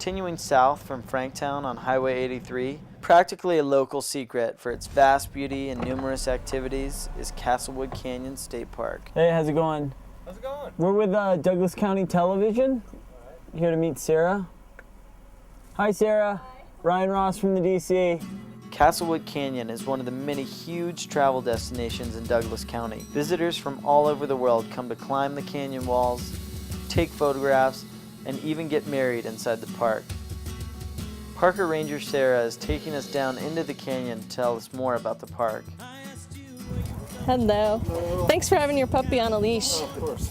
Continuing south from Franktown on Highway 83, practically a local secret for its vast beauty and numerous activities, is Castlewood Canyon State Park. Hey, how's it going? How's it going? We're with Douglas County Television. Here to meet Sarah. Hi, Sarah. Hi. Ryan Ross from the DC. Castlewood Canyon is one of the many huge travel destinations in Douglas County. Visitors from all over the world come to climb the canyon walls, take photographs, and even get married inside the park. Parker Ranger Sarah is taking us down into the canyon to tell us more about the park. Hello. Thanks for having your puppy on a leash. Oh, of course.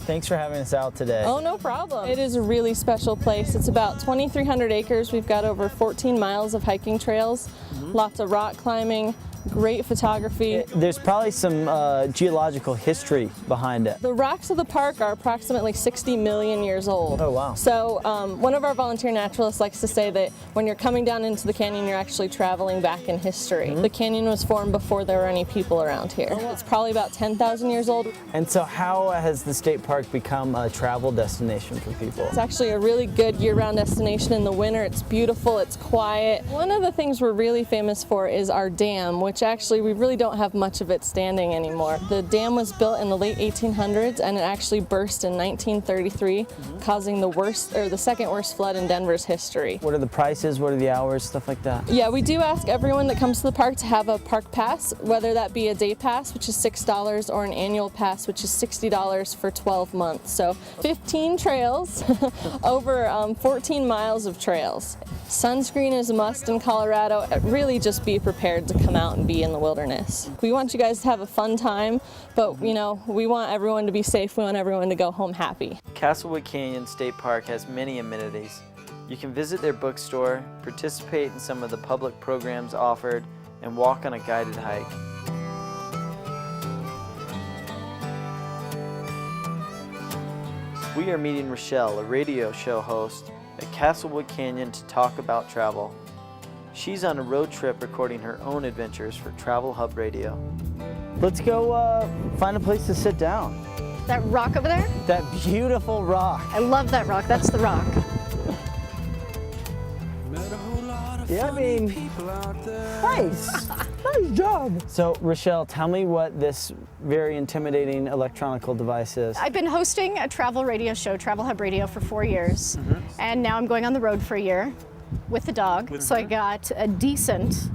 Thanks for having us out today. Oh, no problem. It is a really special place. It's about 2,300 acres. We've got over 14 miles of hiking trails, lots of rock climbing, great photography. There's probably some geological history behind it. The rocks of the park are approximately 60 million years old. Oh, wow. So one of our volunteer naturalists likes to say that when you're coming down into the canyon, you're actually traveling back in history. The canyon was formed before there were any people around here. It's probably about 10,000 years old. And so how has the state park become a travel destination for people? It's actually a really good year-round destination in the winter. It's beautiful, it's quiet. One of the things we're really famous for is our dam, which actually we really don't have much of it standing anymore. The dam was built in the late 1800s and it actually burst in 1933, causing the second worst flood in Denver's history. What are the prices? What are the hours? Stuff like that? Yeah, we do ask everyone that comes to the park to have a park pass, whether that be a day pass, which is $6, or an annual pass, which is $60 for 12 months. So 15 trails, over 14 miles of trails. Sunscreen is a must in Colorado. Really just be prepared to come out and be in the wilderness. We want you guys to have a fun time, but we want everyone to be safe. We want everyone to go home happy. Castlewood Canyon State Park has many amenities. You can visit their bookstore, participate in some of the public programs offered, and walk on a guided hike. We are meeting Rochelle, a radio show host at Castlewood Canyon, to talk about travel. She's on a road trip recording her own adventures for Travel Hub Radio. Let's go find a place to sit down. That rock over there? That beautiful rock. I love that rock. That's the rock. Yeah, I mean, nice. Nice job. So, Rochelle, tell me what this very intimidating electronical device is. I've been hosting a travel radio show, Travel Hub Radio, for 4 years. And now I'm going on the road for a year with the dog. So I got a decent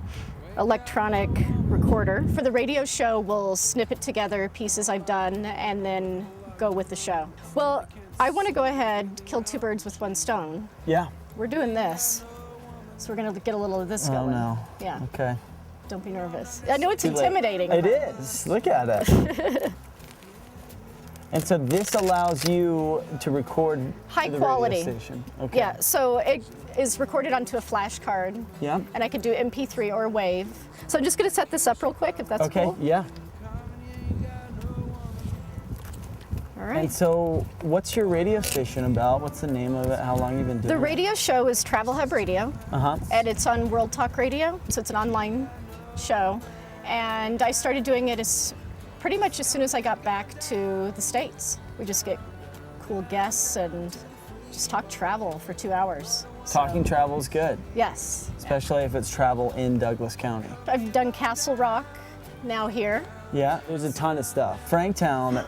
electronic recorder. For the radio show, we'll snip it together, pieces I've done, and then go with the show. Well, I want to go ahead, kill two birds with one stone. Yeah. We're doing this. So we're going to get a little of this going. Oh, no. Yeah. Okay. Don't be nervous. I know it's Too late. intimidating. It but- is. Look at it. And so this allows you to record High to the quality. radio station. Okay. Yeah, so it is recorded onto a flash card. Yeah. And I could do MP3 or WAV. So I'm just going to set this up real quick, if that's Okay. cool. Yeah. All right. And so, what's your radio station about? What's the name of it? How long you been doing The it? radio show is Travel Hub Radio, and it's on World Talk Radio, so it's an online show. And I started doing it pretty much as soon as I got back to the States. We just get cool guests and just talk travel for 2 hours. Talking travel is good, Yes. especially if it's travel in Douglas County. I've done Castle Rock, now here. Yeah, there's a ton of stuff. Franktown,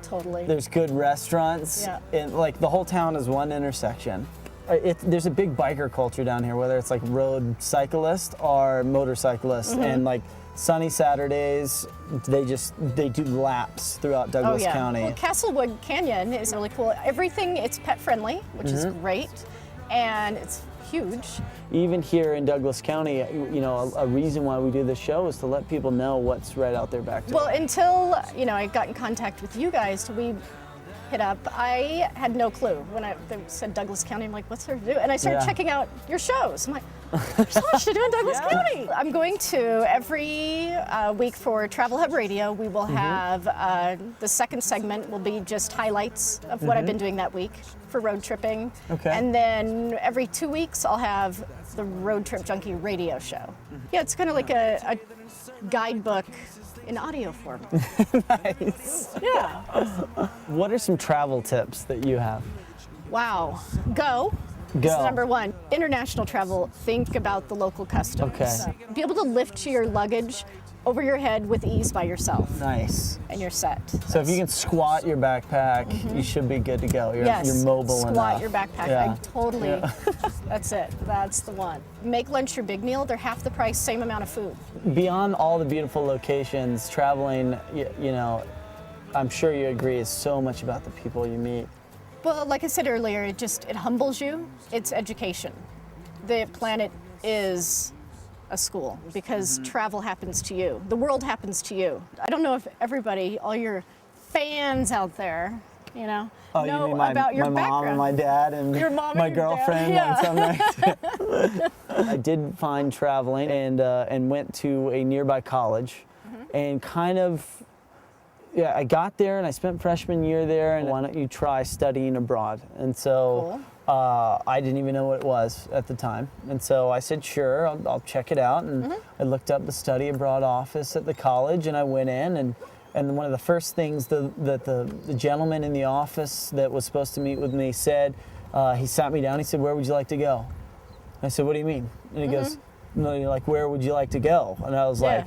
Totally. there's good restaurants. Yeah. And like the whole town is one intersection. There's a big biker culture down here, whether it's like road cyclists or motorcyclists, and like sunny Saturdays, they do laps throughout Douglas County. Well, Castlewood Canyon is really cool. Everything, it's pet friendly, which is great, and it's huge. Even here in Douglas County, a reason why we do this show is to let people know what's right out there back there. Well, until I got in contact with you guys, we hit up, I had no clue. When they said Douglas County, I'm like, what's there to do? And I started checking out your shows. I'm like, there's so much to do in Douglas County. I'm going to every week for Travel Hub Radio. We will have the second segment will be just highlights of what I've been doing that week for road tripping. Okay. And then every 2 weeks I'll have the Road Trip Junkie radio show. Yeah, it's kind of like a guidebook in audio form. Nice. Yeah. What are some travel tips that you have? Wow. Go. This is Go. number one. International travel, think about the local customs. Okay. Be able to lift your luggage over your head with ease by yourself, Nice. and you're set. So if you can squat your backpack, you should be good to go. You're, Yes, you're mobile squat enough. your backpack. Yeah. I totally, that's it. That's the one. Make lunch your big meal. They're half the price, same amount of food. Beyond all the beautiful locations, traveling, you know, I'm sure you agree, is so much about the people you meet. Well, like I said earlier, it humbles you. It's education. The planet is a school because travel happens to you. The world happens to you. I don't know if everybody, all your fans out there, you know You mean my, about your my mom and my dad and Your mom and my your dad, girlfriend yeah. on some nights. I did find traveling and went to a nearby college and kind of, yeah, I got there and I spent freshman year there, and why don't you try studying abroad? And so I didn't even know what it was at the time. And so I said, sure, I'll check it out. And I looked up the study abroad office at the college, and I went in, and one of the first things that the gentleman in the office that was supposed to meet with me said, he sat me down, he said, where would you like to go? I said, what do you mean? And he goes, no, you're like, where would you like to go? And I was like,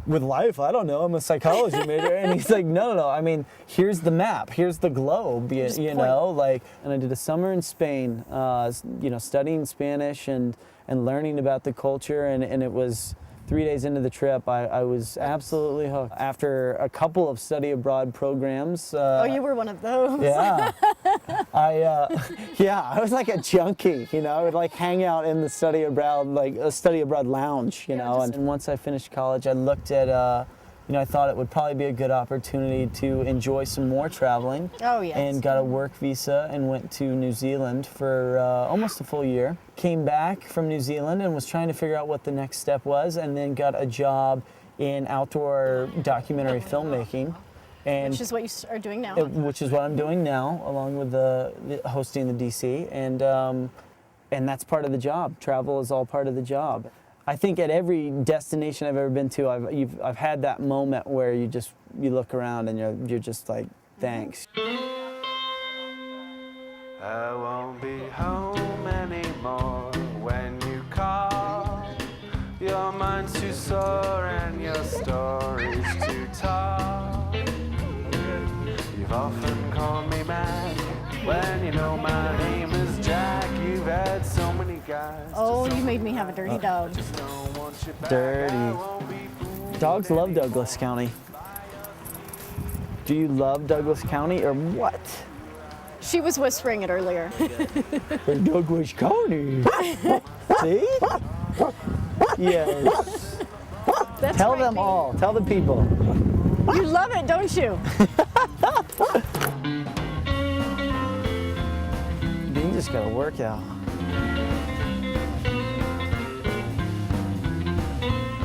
with life, I don't know, I'm a psychology major. And he's like, no, I mean, here's the map, here's the globe, you know, like, and I did a summer in Spain, you know, studying Spanish and learning about the culture, and it was 3 days into the trip, I was absolutely hooked. After a couple of study abroad programs. Oh, you were one of those. Yeah. I was like a junkie, you know. I would like hang out in the study abroad, like a study abroad lounge, you know. And once I finished college, I looked at, you know, I thought it would probably be a good opportunity to enjoy some more traveling. Oh, yes. And got a work visa and went to New Zealand for almost a full year. Came back from New Zealand and was trying to figure out what the next step was, and then got a job in outdoor documentary filmmaking. And Which is what you are doing now. which is what I'm doing now, along with the hosting the DC, and that's part of the job. Travel is all part of the job. I think at every destination I've ever been to, I've had that moment where you look around and you're just like, thanks. I won't be home anymore when you call. Your mind's too sore and your story's too tall. You've often called me mad when you know my name is Jack. You've had so many guys. Oh, you made me have a dirty dog. Dirty. Dogs love Douglas County. Do you love Douglas County or what? She was whispering it earlier. Douglas County. See? Yes. That's Tell right, them Bean. all. Tell the people. You love it, don't you? Dean just got a workout.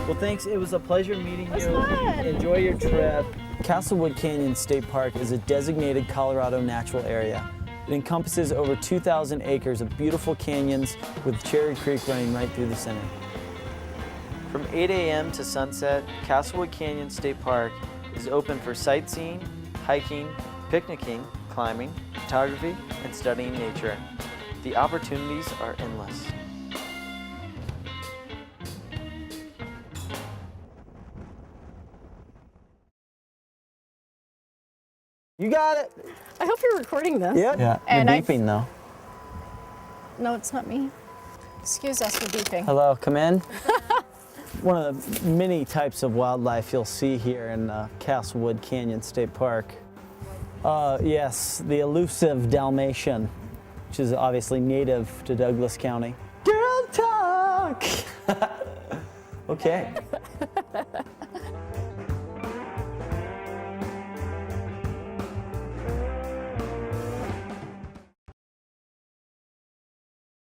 Well, thanks. It was a pleasure meeting you. was fun. Enjoy your trip. Castlewood Canyon State Park is a designated Colorado natural area. It encompasses over 2,000 acres of beautiful canyons with Cherry Creek running right through the center. From 8 a.m. to sunset, Castlewood Canyon State Park is open for sightseeing, hiking, picnicking, climbing, photography, and studying nature. The opportunities are endless. You got it. I hope you're recording this. Yeah. And You're I- beeping though. No, it's not me. Excuse us for beeping. Hello, come in. One of the many types of wildlife you'll see here in Castlewood Canyon State Park. Yes, the elusive Dalmatian, which is obviously native to Douglas County. Girl talk! Okay.